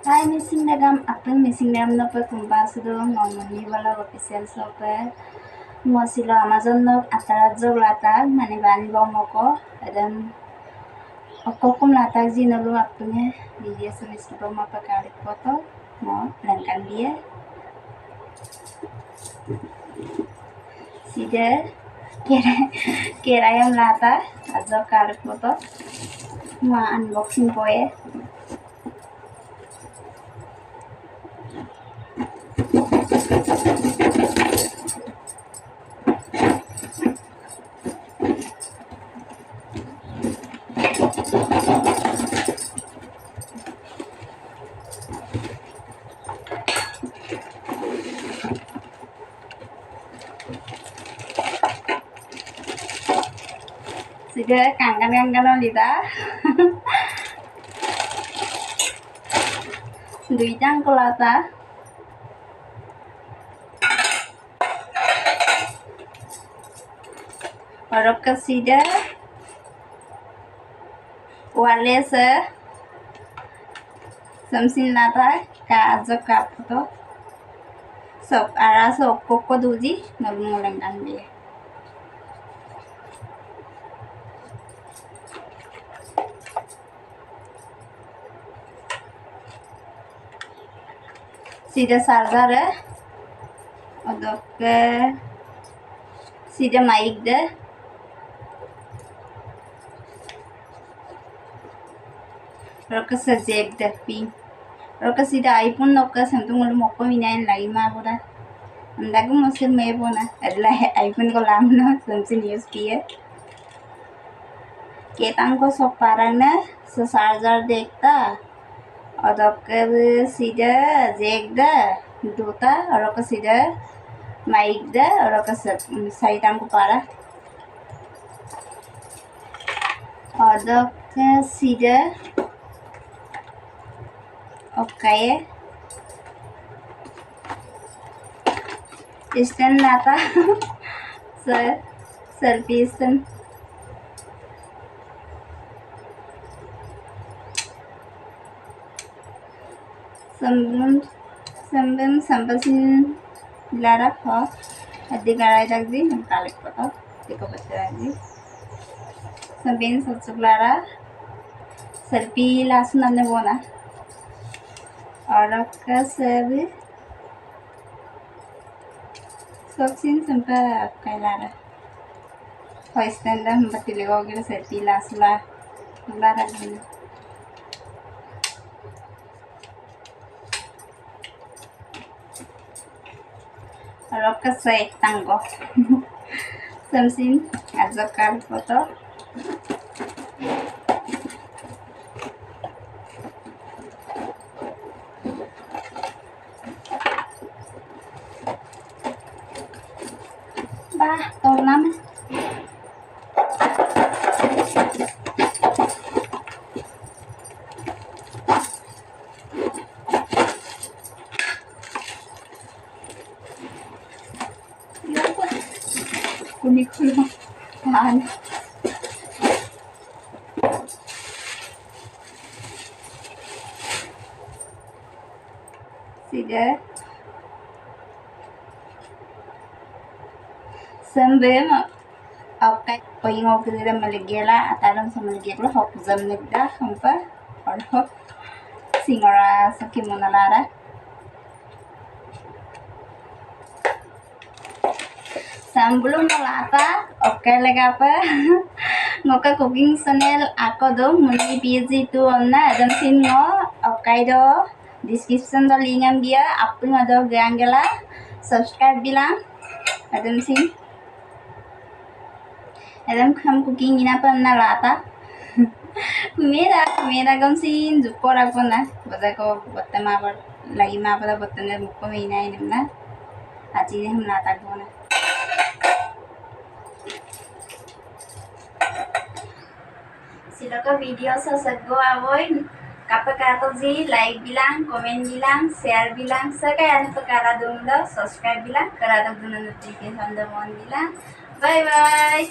Hai missing dagam apeng missing dagam no pe kumpa sudo ngomoni wala official shop mosilo Amazon no atara jog latak mane bani bomoko adam okokum latak jinolu apenge video sunis boma pe kalik foto mo langkan dia sida kira ayam lata ajok kalik foto mo unboxing poe Sige, kangen lida. Duitang kulata. Orok ke sida. Wireless something lata ka ajak ka photo. Sok ara sok koko duji nabungulang dia. Sida charger odok sida mic de roka jack de pin roka sida iPhone noka Samsung lo mokko minain lagi ma boda andagu mosir me bona adla iPhone ko lam no Samsung use kiye ketang ko sok parang na sa charger dekta odok sida jack de duta roka sida mic de roka saitang ko para odok sida okay stand nata selfie stand sambem sampasin lara kho addi garai jagdi kalik foto diko bachadi sambem sachuk lara selfie lasu namne bona और सब scene संपा कैलारा होइस्टेंडा हम बतिले होगे selfie लासला Lara gun और का से tango समसीन अजकार photo bah tol lắm kuning kuning mana sudah sembem okay payung ko dira maligela atarang sa maligela hok jam nigda hampa or hok singora sa kimonalara sebelum melata okay lega apa ngoka cooking channel ako do muni page tu onna adam sin ngo okay do description do link am dia apun ado gangela subscribe bilang adam sin adam हम cooking इना पर ना लाता मेरा गम scene Dzukou रखो ना बजा को बत्ते माँ पर लगी माँ पर बत्ते ने मुक्को में इना इन्हें ना आजी ने हम लाता को ना silakan video sesego awoy kapag ji like bilang comment bilang share bilang sekalian perkara dong subscribe bilang kerana notification bilang bye bye